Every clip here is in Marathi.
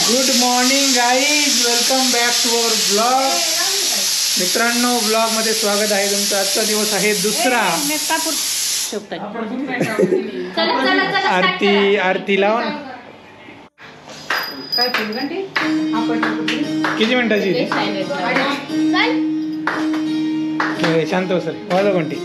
Good morning guys, welcome back to our blog. मित्रांनो, ब्लॉग मध्ये स्वागत आहे तुमचं. आजचा दिवस आहे दुसरा. आरती लावून किती मिनिटाची शांत हो सर. वाजव घंटी.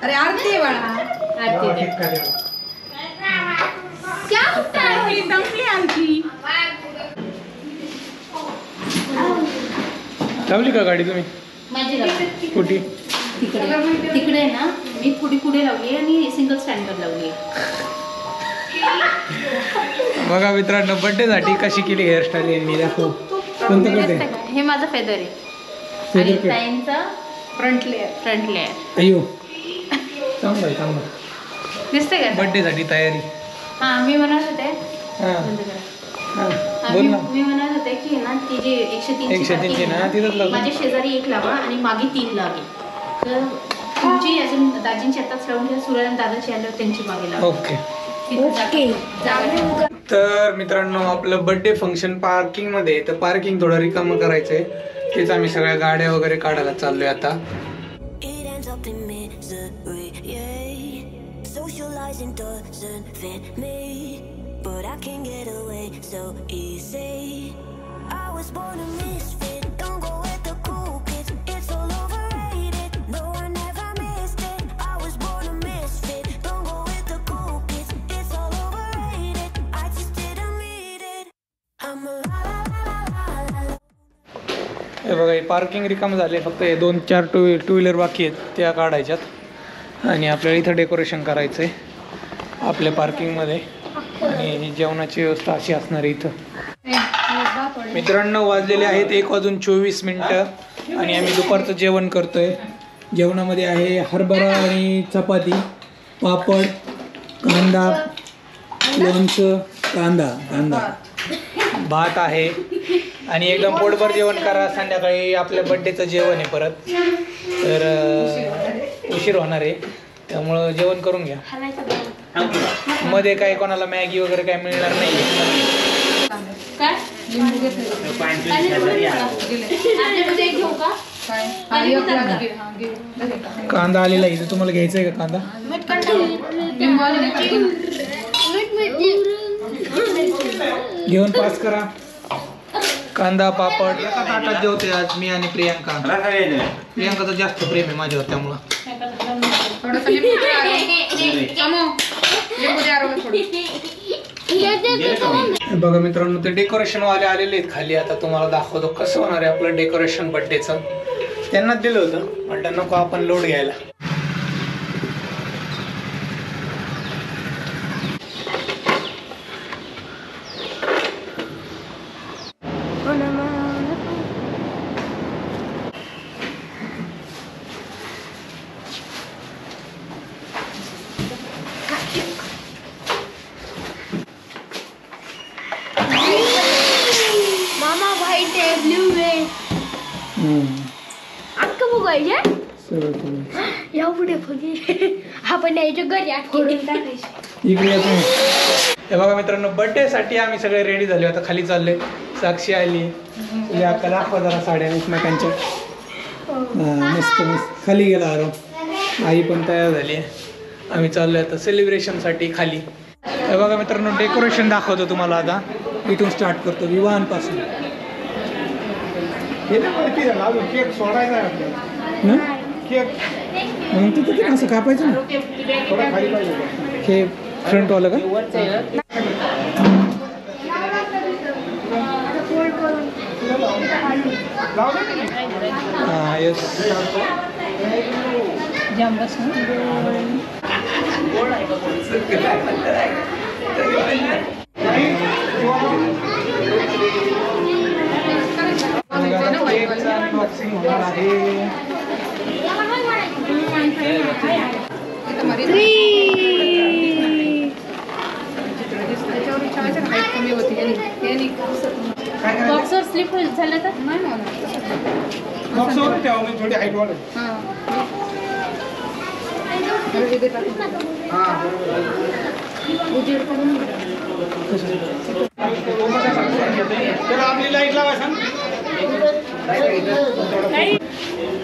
अरे आरती वाला लावली का गाडी तुम्ही? कुठे? तिकडे ना मी पुढे लावली आणि सिंगल स्टँडवर लावली. बघा मित्रांनो, बर्थडे साठी कशी केली हेअरस्टाईल यांनी. दाखव. कोणतं बर्थडे? हे माझं फेदर आहे आणि ताईंचा फ्रंट लेअर. अयो चांगलं चांगलं दिसते का? बर्थडे साठी तयारी. हा मी म्हणत होते बोल ना. मी म्हणत होते की ना ती जे 103 ना तिथंच लावतो. माझ्या शेजारी एक लावा आणि मागे 3 लावे. तर तुमची अजून दाजींची आताच लावून घ्या. सूर्य आणि दादाची आल्यावर त्यांची मागे लावा. ओके. तर मित्रांनो, आपलं बर्थडे फंक्शन पार्किंग मध्ये. तर पार्किंग थोडं रिकामं करायचंय. तेच आम्ही सगळ्या गाड्या वगैरे काढायला चाललोय आता. हे बघा, हे पार्किंग रिकाम झाले. फक्त हे 2-4 टू व्हीलर बाकी आहेत, त्या काढायच्यात. आणि आपल्याला इथं डेकोरेशन करायचं आहे आपल्या पार्किंगमध्ये. आणि जेवणाची व्यवस्था अशी असणार आहे इथं. मित्रांनो, वाजलेले आहेत 1:24 आणि आम्ही दुपारचं जेवण करतोय. जेवणामध्ये आहे हरभरा आणि चपाती, पापड, कांदा, लोणचं, कांदा भात आहे. आणि एकदम पोटभर जेवण करा. संध्याकाळी आपल्या बर्थडेचं जेवण आहे परत, तर उशीर होणार आहे. त्यामुळं जेवण करून घ्या. मध्ये काय कोणाला मॅगी वगैरे काय मिळणार नाही. कांदा आलेला आहे. तुम्हाला घ्यायचा आहे का कांदा? घेऊन पास करा. कांदा पापड एका ताटात जेवते आज मी आणि प्रियांका. प्रियांकाचं जास्त प्रेम आहे माझ्यावर, त्यामुळं. बघा मित्रांनो, ते डेकोरेशन वाले आलेले आहेत खाली. आता तुम्हाला दाखवतो कसं होणार आहे आपलं डेकोरेशन बर्थडेचं. त्यांनाच दिलं होतं, म्हटलं नको आपण लोड घ्यायला. हे बघा मित्रांनो, बर्थडे साठी आम्ही सगळे रेडी झाले. आता खाली चालले. साक्षी आली. अक्का दाखवा जरा साड्या एकमेकांच्या. मस्त मस्त खाली गेला आरो. आई पण तयार झाली. आम्ही चाललोय आता सेलिब्रेशनसाठी खाली. हे बघा मित्रांनो, डेकोरेशन दाखवतो तुम्हाला. आता इथून स्टार्ट करतो विवाहांपासून. केक सोडायचा आहे आपल्याला. ना केक मग तिथे ते असं कापायचं ना थोडा खाली पाहिजे. हे फ्रंटवालं का हां येस जांबस अनबॉक्सिंग होणार आहे. कमी होती बॉक्सवर स्लिप होईल झालं तर बॉक्सवर ठेवा मी थोडी हाईट वाढेल. तर आपली लाईट लावा सांग.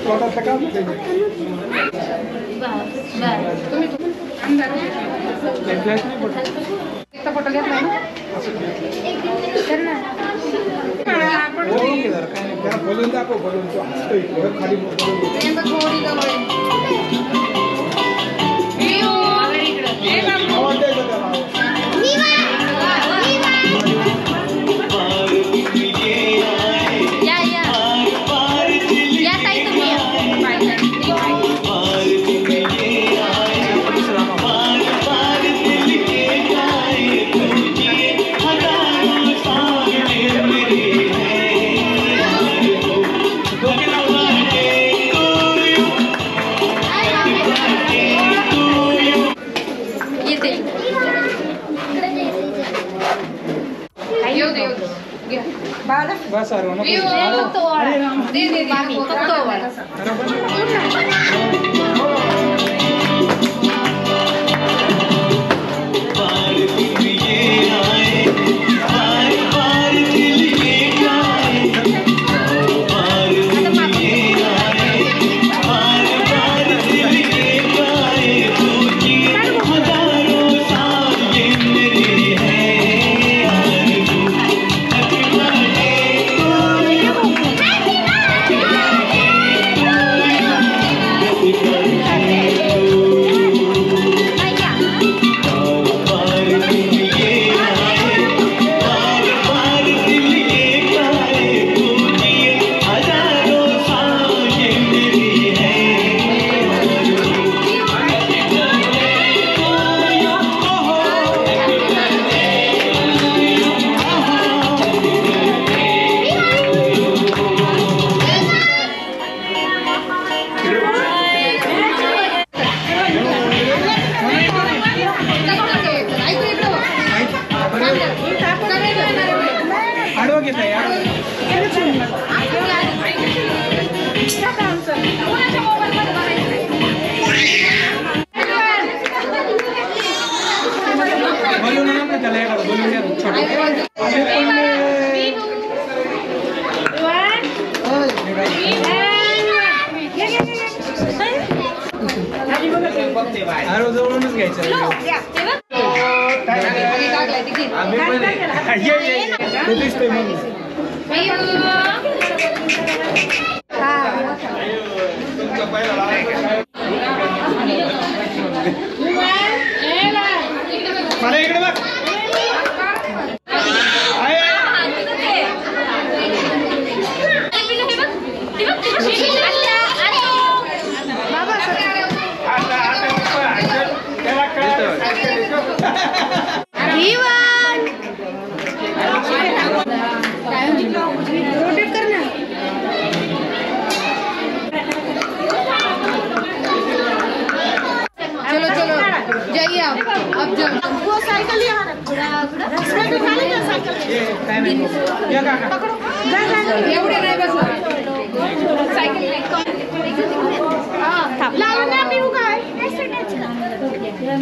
थोडासा का फ्लॅश नाही पडत. फोटो घेतला बोलून दाखव बोलून तो हसतोय खाली बोलून आवाज द्यायचा त्याला. या ताई तुम्ही बस अरे फक्त ओवाळा. आडवा घेत आहे बोलून ना त्याला एखादं बोलून द्या छोटं. अरे जवळूनच घ्यायचं मला इकडे बघ चलो चलो जाइए अब जब वो साइकिल एवढे नाही बसला सायकल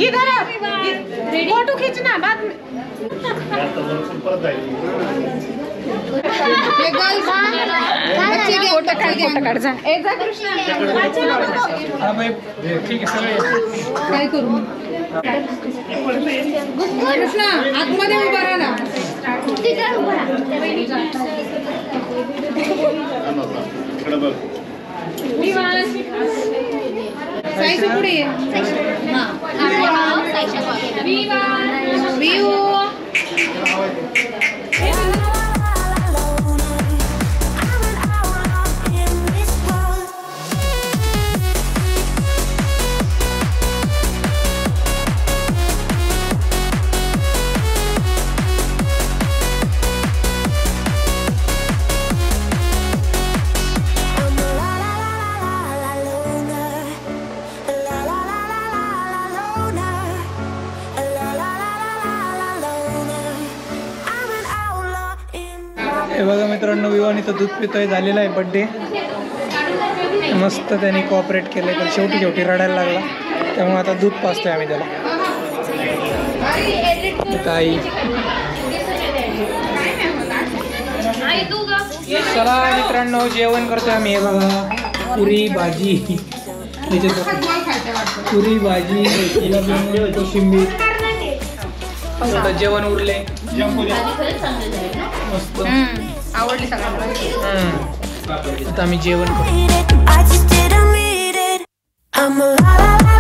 इधर फोटो खींचना बाद में ये गर्ल्स बच्चे के फोटो काढ जा ए जा कृष्णा हा बाई ठीक आहे सगळे काय करू कृष्णा आतमध्ये उभा राहा ना साईचं पुढे ये. विवो. हे बघा मित्रांनो, विवानीचं दूध पितोय, झालेला आहे बड्डे. मस्त त्याने कॉपरेट केलं, पण शेवटी रडायला लागला, त्यामुळे आता दूध पाजतोय आम्ही त्याला. आई चला मित्रांनो, जेवण करतोय आम्ही. हे बघा, पुरी भाजी, पुरी भाजी, कोशिंबीर. आता जेवण उरले मस्त, आवडली सगळ्यांना. आता आम्ही जेवण करू. I just didn't read it. I'm a la la la